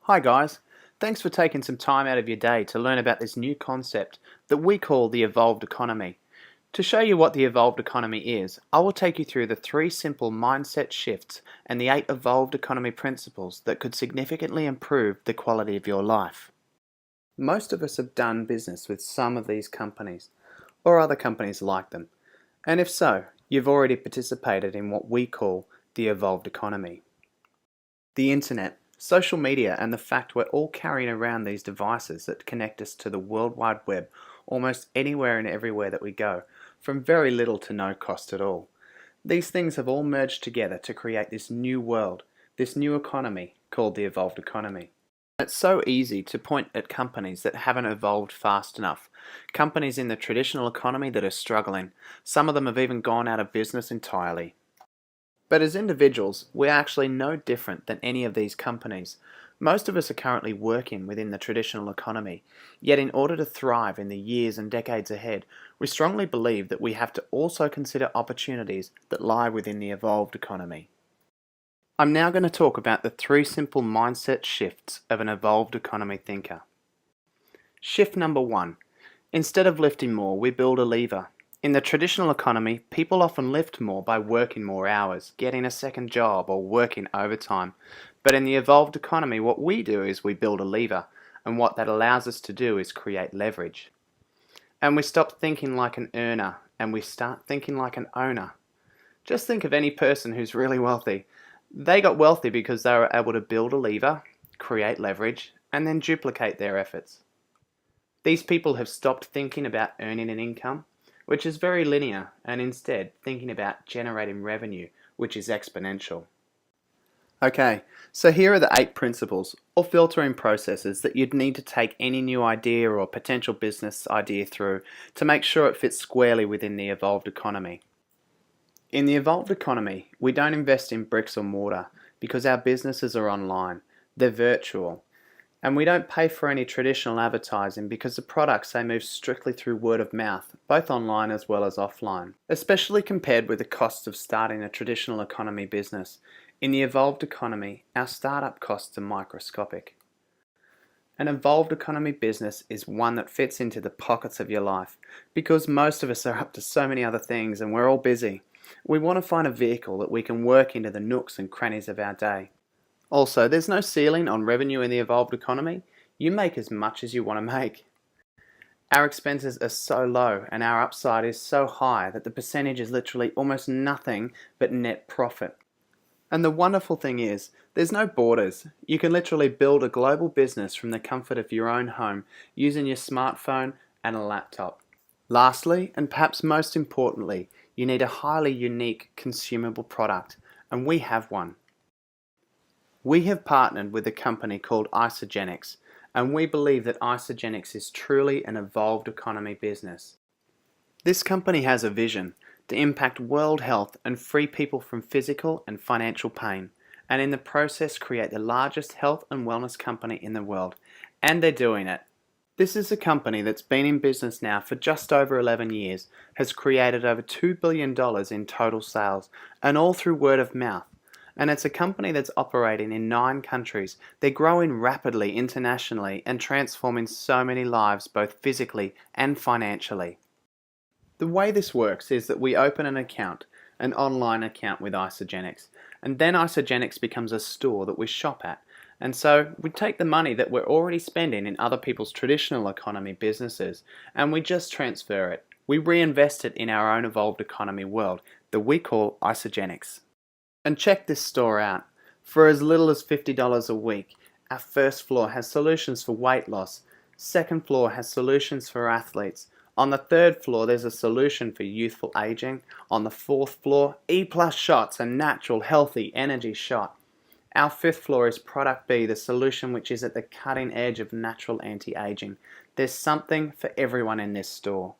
Hi guys, thanks for taking some time out of your day to learn about this new concept that we call the evolved economy. To show you what the evolved economy is, I will take you through the three simple mindset shifts and the 8 evolved economy principles that could significantly improve the quality of your life. Most of us have done business with some of these companies, or other companies like them, and if so, you've already participated in what we call the evolved economy. The internet, social media, and the fact we're all carrying around these devices that connect us to the World Wide Web almost anywhere and everywhere that we go, from very little to no cost at all. These things have all merged together to create this new world, this new economy called the evolved economy. It's so easy to point at companies that haven't evolved fast enough. Companies in the traditional economy that are struggling. Some of them have even gone out of business entirely. But as individuals, we're actually no different than any of these companies. Most of us are currently working within the traditional economy, yet in order to thrive in the years and decades ahead, we strongly believe that we have to also consider opportunities that lie within the evolved economy. I'm now going to talk about the 3 simple mindset shifts of an evolved economy thinker. Shift number 1. Instead of lifting more, we build a lever. In the traditional economy, people often lift more by working more hours, getting a second job, or working overtime. But in the evolved economy, what we do is we build a lever, and what that allows us to do is create leverage. And we stop thinking like an earner, and we start thinking like an owner. Just think of any person who's really wealthy. They got wealthy because they were able to build a lever, create leverage, and then duplicate their efforts. These people have stopped thinking about earning an income, which is very linear, and instead thinking about generating revenue, which is exponential. Okay, so here are the 8 principles or filtering processes that you'd need to take any new idea or potential business idea through to make sure it fits squarely within the evolved economy. In the evolved economy, we don't invest in bricks or mortar because our businesses are online, they're virtual. And we don't pay for any traditional advertising because the products they move strictly through word of mouth, both online as well as offline. Especially compared with the costs of starting a traditional economy business, in the evolved economy, our startup costs are microscopic. An evolved economy business is one that fits into the pockets of your life because most of us are up to so many other things and we're all busy. We want to find a vehicle that we can work into the nooks and crannies of our day. Also, there's no ceiling on revenue in the evolved economy. You make as much as you want to make. Our expenses are so low and our upside is so high that the percentage is literally almost nothing but net profit. And the wonderful thing is, there's no borders. You can literally build a global business from the comfort of your own home using your smartphone and a laptop. Lastly, and perhaps most importantly, you need a highly unique consumable product, and we have one. We have partnered with a company called Isagenix, and we believe that Isagenix is truly an evolved economy business. This company has a vision to impact world health and free people from physical and financial pain, and in the process create the largest health and wellness company in the world, and they're doing it. This is a company that's been in business now for just over 11 years, has created over $2 billion in total sales, and all through word of mouth. And it's a company that's operating in 9 countries. They're growing rapidly internationally and transforming so many lives both physically and financially. The way this works is that we open an account, an online account with Isagenix, and then Isagenix becomes a store that we shop at. And so we take the money that we're already spending in other people's traditional economy businesses and we just transfer it. We reinvest it in our own evolved economy world that we call Isagenix. And check this store out. For as little as $50 a week, our first floor has solutions for weight loss. Second floor has solutions for athletes. On the third floor, there's a solution for youthful aging. On the fourth floor, E+ shots, a natural, healthy energy shot. Our fifth floor is Product B, the solution which is at the cutting edge of natural anti-aging. There's something for everyone in this store.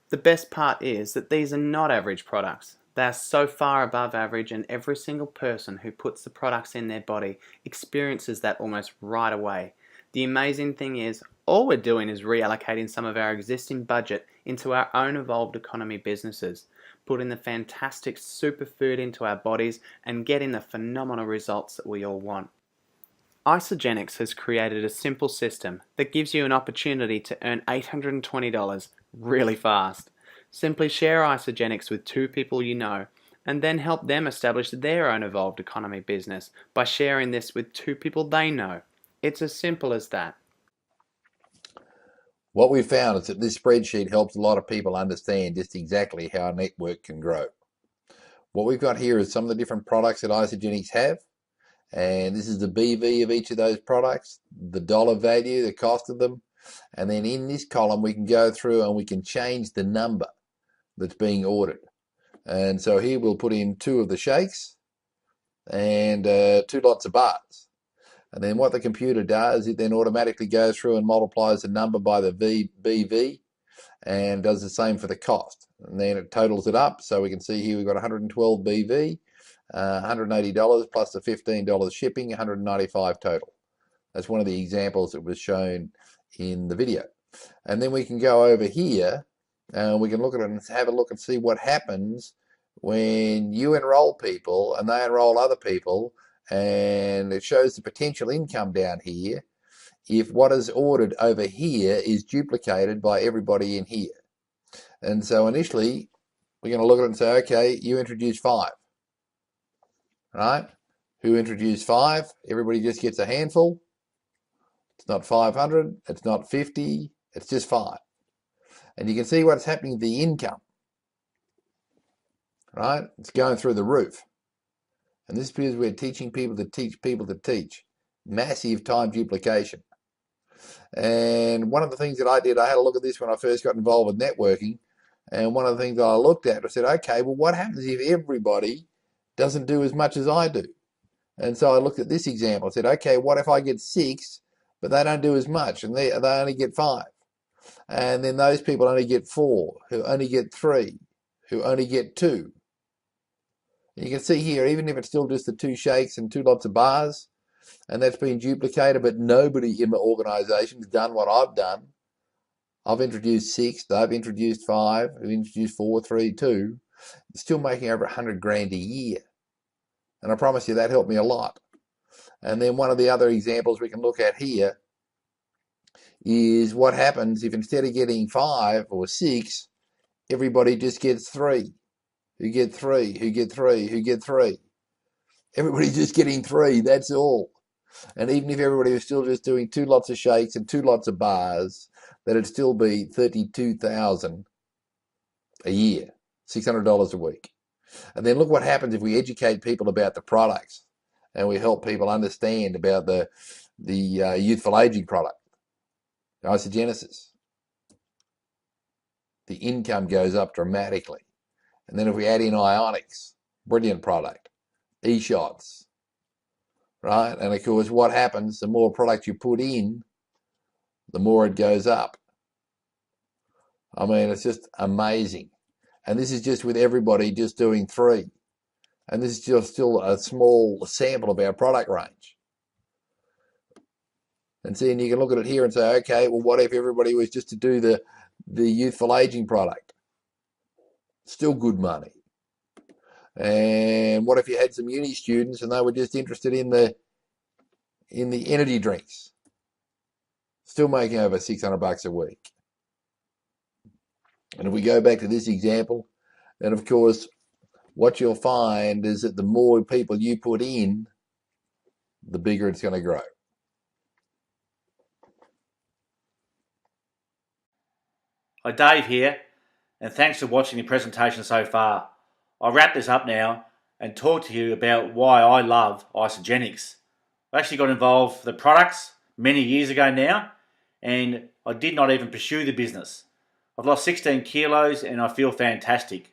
The best part is that these are not average products. They are so far above average, and every single person who puts the products in their body experiences that almost right away. The amazing thing is, all we're doing is reallocating some of our existing budget into our own evolved economy businesses, putting the fantastic superfood into our bodies and getting the phenomenal results that we all want. Isagenix has created a simple system that gives you an opportunity to earn $820 really fast. Simply share Isagenix with two people you know, and then help them establish their own evolved economy business by sharing this with two people they know. It's as simple as that. What we found is that this spreadsheet helps a lot of people understand just exactly how a network can grow. What we've got here is some of the different products that Isagenix have, and this is the BV of each of those products, the dollar value, the cost of them, and then in this column we can go through and we can change the number that's being ordered. And so here we'll put in 2 of the shakes and 2 lots of bars. And then what the computer does, it then automatically goes through and multiplies the number by the BV and does the same for the cost. And then it totals it up. So we can see here we've got 112 BV, $180 plus the $15 shipping, 195 total. That's one of the examples that was shown in the video. And then we can go over here and we can look at it and have a look and see what happens when you enroll people and they enroll other people, and it shows the potential income down here if what is ordered over here is duplicated by everybody in here. And so initially we're going to look at it and say, okay, you introduce 5, right? Who introduced 5? Everybody just gets a handful. It's not 500, it's not 50, it's just 5. And you can see what's happening to the income, right? It's going through the roof. And this is because we're teaching people to teach people to teach. Massive time duplication. And one of the things that I did, I had a look at this when I first got involved with networking. And one of the things that I looked at, I said, okay, well, what happens if everybody doesn't do as much as I do? And so I looked at this example. I said, okay, what if I get 6, but they don't do as much, and they only get 5? And then those people only get 4, who only get 3, who only get 2. You can see here, even if it's still just the 2 shakes and 2 lots of bars, and that's been duplicated, but nobody in my organisation has done what I've done. I've introduced 6, they've introduced 5, we've introduced 4, 3, 2. It's still making over 100 grand a year. And I promise you that helped me a lot. And then one of the other examples we can look at here is what happens if instead of getting 5 or 6, everybody just gets 3. Who get 3, who get 3, who get 3. Everybody's just getting 3, that's all. And even if everybody was still just doing 2 lots of shakes and 2 lots of bars, that'd still be $32,000 a year, $600 a week. And then look what happens if we educate people about the products and we help people understand about the youthful aging product, Isagenesis. The income goes up dramatically. And then if we add in Ionics, brilliant product, eShots, right? And of course, what happens, the more product you put in, the more it goes up. I mean, it's just amazing. And this is just with everybody just doing 3. And this is just still a small sample of our product range. And see, and you can look at it here and say, okay, well, what if everybody was just to do the youthful aging product? Still good money. And what if you had some uni students and they were just interested in the energy drinks? Still making over $600 a week. And if we go back to this example, then of course, what you'll find is that the more people you put in, the bigger it's going to grow. Hi, Dave here, and thanks for watching the presentation so far. I'll wrap this up now and talk to you about why I love Isagenix. I actually got involved with the products many years ago now, and I did not even pursue the business. I've lost 16 kilos and I feel fantastic.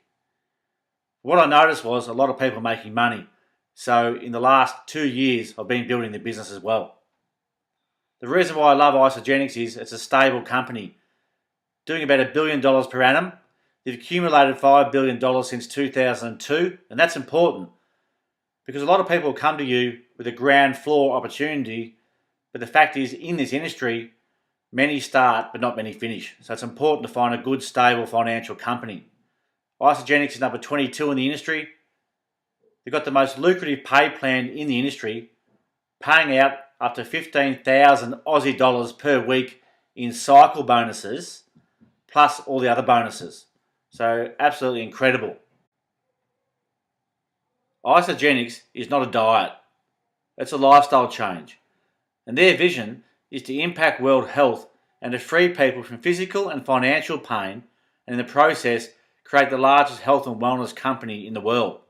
What I noticed was a lot of people making money, so in the last 2 years I've been building the business as well. The reason why I love Isagenix is it's a stable company, doing about $1 billion per annum. They've accumulated $5 billion since 2002, and that's important because a lot of people come to you with a ground floor opportunity, but the fact is, in this industry, many start but not many finish. So it's important to find a good, stable financial company. Isagenix is number 22 in the industry. They've got the most lucrative pay plan in the industry, paying out up to 15,000 Aussie dollars per week in cycle bonuses, plus all the other bonuses. So absolutely incredible. Isagenix is not a diet, it's a lifestyle change. And their vision is to impact world health and to free people from physical and financial pain, and in the process create the largest health and wellness company in the world.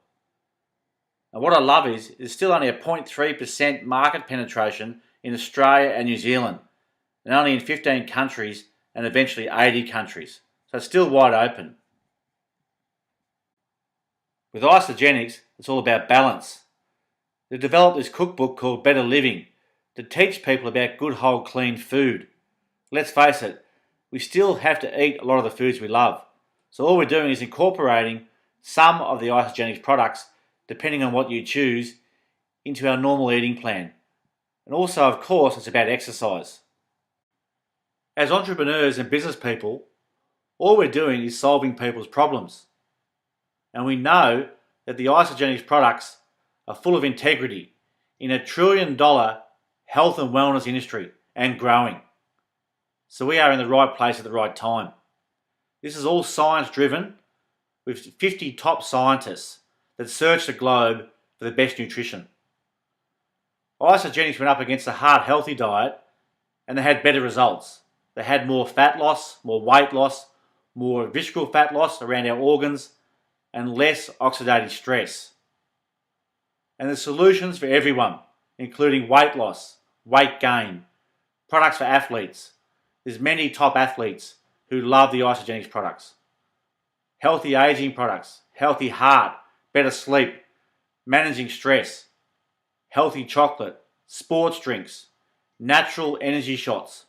And what I love is there's still only a 0.3% market penetration in Australia and New Zealand, and only in 15 countries and eventually 80 countries. So it's still wide open. With Isagenix, it's all about balance. They've developed this cookbook called Better Living to teach people about good, whole, clean food. Let's face it, we still have to eat a lot of the foods we love. So all we're doing is incorporating some of the Isagenix products, depending on what you choose, into our normal eating plan. And also, of course, it's about exercise. As entrepreneurs and business people, all we're doing is solving people's problems. And we know that the Isagenix products are full of integrity in $1 trillion health and wellness industry and growing. So we are in the right place at the right time. This is all science driven with 50 top scientists that search the globe for the best nutrition. Isagenix went up against a heart healthy diet and they had better results. They had more fat loss, more weight loss, more visceral fat loss around our organs, and less oxidative stress. And there's solutions for everyone, including weight loss, weight gain, products for athletes. There's many top athletes who love the Isagenix products. Healthy aging products, healthy heart, better sleep, managing stress, healthy chocolate, sports drinks, natural energy shots.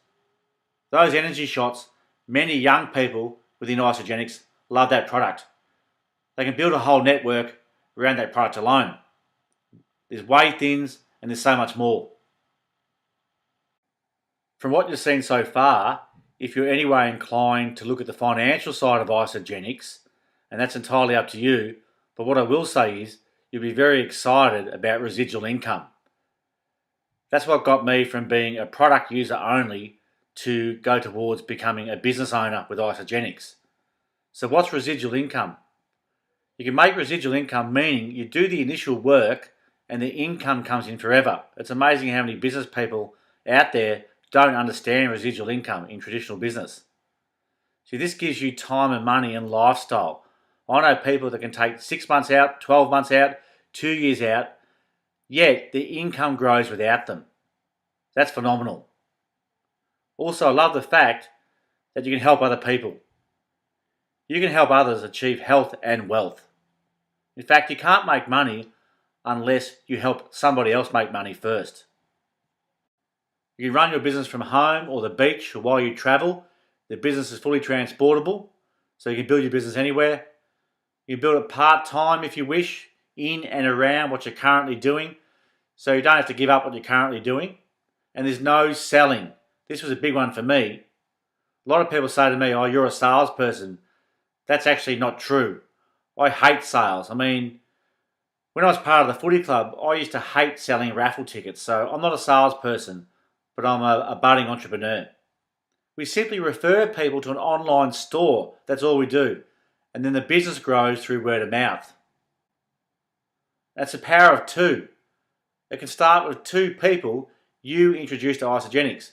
Those energy shots, many young people within Isagenix love that product. They can build a whole network around that product alone. There's whey thins and there's so much more. From what you've seen so far, if you're anyway inclined to look at the financial side of Isagenix, and that's entirely up to you, but what I will say is you'll be very excited about residual income. That's what got me from being a product user only to go towards becoming a business owner with Isagenix. So what's residual income? You can make residual income meaning you do the initial work and the income comes in forever. It's amazing how many business people out there don't understand residual income in traditional business. See, this gives you time and money and lifestyle. I know people that can take 6 months out, 12 months out, 2 years out, yet the income grows without them. That's phenomenal. Also, I love the fact that you can help other people. You can help others achieve health and wealth. In fact, you can't make money unless you help somebody else make money first. You can run your business from home or the beach or while you travel. The business is fully transportable, so you can build your business anywhere. You can build it part-time if you wish, in and around what you're currently doing, so you don't have to give up what you're currently doing. And there's no selling. This was a big one for me. A lot of people say to me, oh, you're a salesperson. That's actually not true. I hate sales. I mean, when I was part of the footy club, I used to hate selling raffle tickets. So I'm not a salesperson, but I'm a budding entrepreneur. We simply refer people to an online store. That's all we do. And then the business grows through word of mouth. That's the power of two. It can start with 2 people you introduce to Isagenix.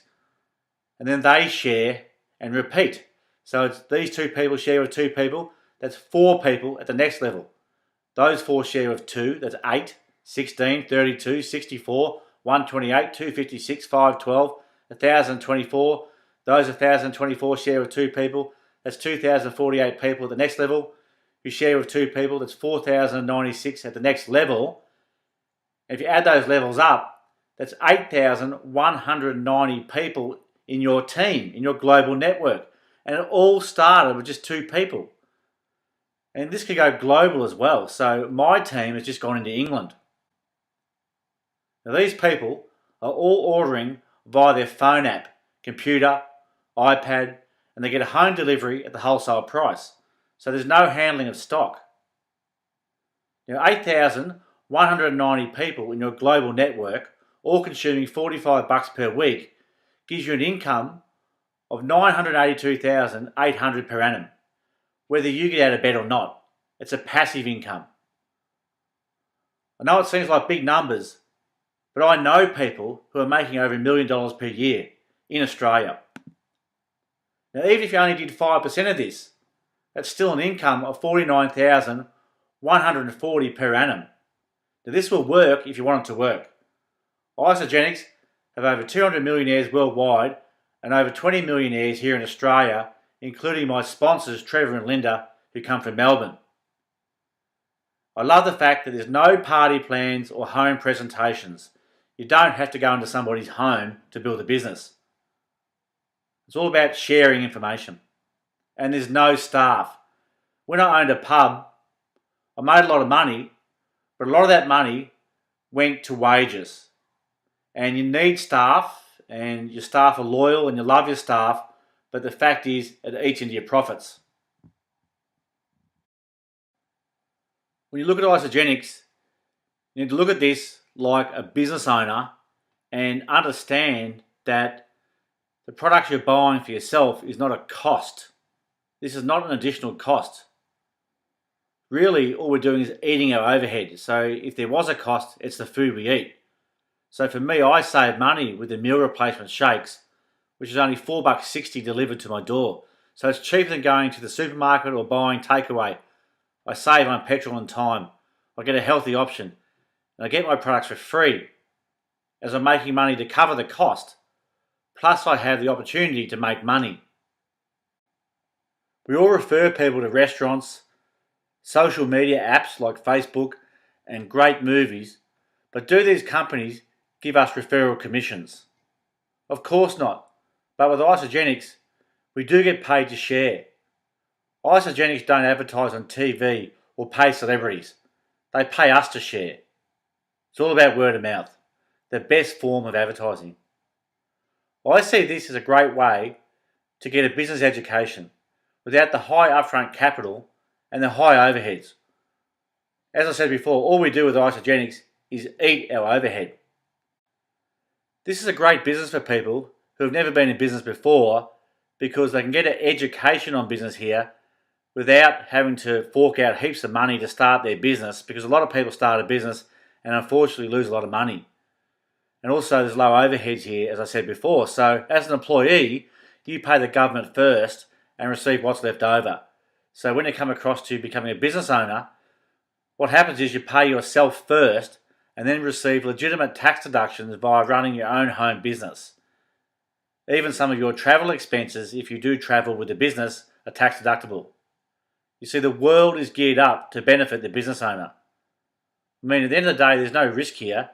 And then they share and repeat. So it's these 2 people share with 2 people. That's 4 people at the next level. Those 4 share with 2. That's 8, 16, 32, 64, 128, 256, 512, 1,024. Those 1,024 share with 2 people. That's 2,048 people at the next level. You share with 2 people. That's 4,096 at the next level. If you add those levels up, that's 8,190 people in your team, in your global network. And it all started with just 2 people. And this could go global as well. So my team has just gone into England. Now these people are all ordering via their phone app, computer, iPad, and they get a home delivery at the wholesale price. So there's no handling of stock. Now 8,190 people in your global network all consuming $45 per week, gives you an income of $982,800 per annum, whether you get out of bed or not. It's a passive income. I know it seems like big numbers, but I know people who are making over $1 million per year in Australia. Now, even if you only did 5% of this, that's still an income of $49,140 per annum. Now, this will work if you want it to work. Isagenix have over 200 millionaires worldwide and over 20 millionaires here in Australia, including my sponsors Trevor and Linda, who come from Melbourne. I love the fact that there's no party plans or home presentations. You don't have to go into somebody's home to build a business. It's all about sharing information. And there's no staff. When I owned a pub, I made a lot of money, but a lot of that money went to wages. And you need staff, and your staff are loyal and you love your staff, but the fact is it eats into your profits. When you look at Isagenix, you need to look at this like a business owner and understand that the product you're buying for yourself is not a cost. This is not an additional cost. Really, all we're doing is eating our overhead. So if there was a cost, it's the food we eat. So for me, I save money with the meal replacement shakes, which is only $4.60 delivered to my door. So it's cheaper than going to the supermarket or buying takeaway. I save on petrol and time. I get a healthy option. And I get my products for free, as I'm making money to cover the cost. Plus I have the opportunity to make money. We all refer people to restaurants, social media apps like Facebook, and great movies, but do these companies give us referral commissions? Of course not. But with Isagenix, we do get paid to share. Isagenix don't advertise on TV or pay celebrities. They pay us to share. It's all about word of mouth, the best form of advertising. I see this as a great way to get a business education without the high upfront capital and the high overheads. As I said before, all we do with Isagenix is eat our overhead. This is a great business for people who have never been in business before, because they can get an education on business here without having to fork out heaps of money to start their business, because a lot of people start a business and unfortunately lose a lot of money. And also there's low overheads here, as I said before. So as an employee, you pay the government first and receive what's left over. So when you come across to becoming a business owner, what happens is you pay yourself first and then receive legitimate tax deductions via running your own home business. Even some of your travel expenses, if you do travel with the business, are tax deductible. You see, the world is geared up to benefit the business owner. I mean, at the end of the day, there's no risk here.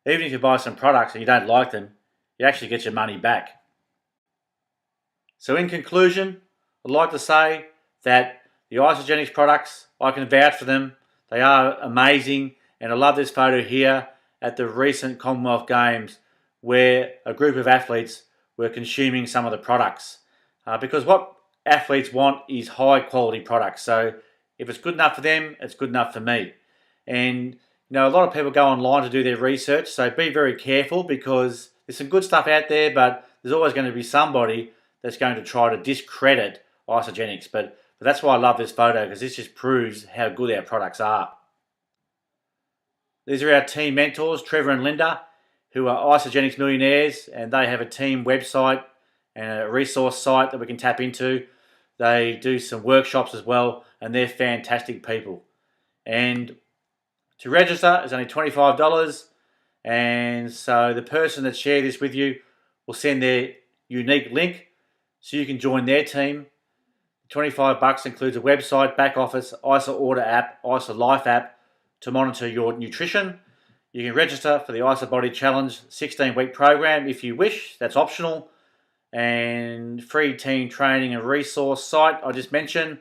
Even if you buy some products and you don't like them, you actually get your money back. So in conclusion, I'd like to say that the Isagenix products, I can vouch for them. They are amazing, and I love this photo here at the recent Commonwealth Games where a group of athletes were consuming some of the products. Because what athletes want is high quality products. So if it's good enough for them, it's good enough for me. And you know, a lot of people go online to do their research, so be very careful, because there's some good stuff out there, but there's always going to be somebody that's going to try to discredit Isagenix. But that's why I love this photo, because this just proves how good our products are. These are our team mentors, Trevor and Linda, who are Isagenix millionaires, and they have a team website and a resource site that we can tap into. They do some workshops as well, and they're fantastic people. And to register is only $25, and so the person that shared this with you will send their unique link so you can join their team. $25 includes a website, back office, ISA order app, ISA Life app to monitor your nutrition. You can register for the ISA Body Challenge 16-week program if you wish. That's optional. And free team training and resource site I just mentioned.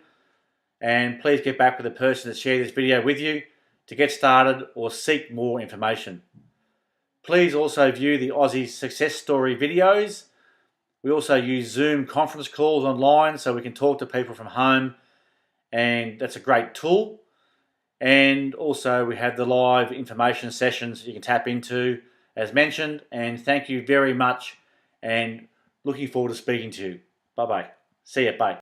And please get back with the person that shared this video with you to get started or seek more information. Please also view the Aussie success story videos. We also use Zoom conference calls online so we can talk to people from home, and that's a great tool. And also we have the live information sessions you can tap into, as mentioned, and thank you very much, and looking forward to speaking to you. Bye-bye. See ya. Bye.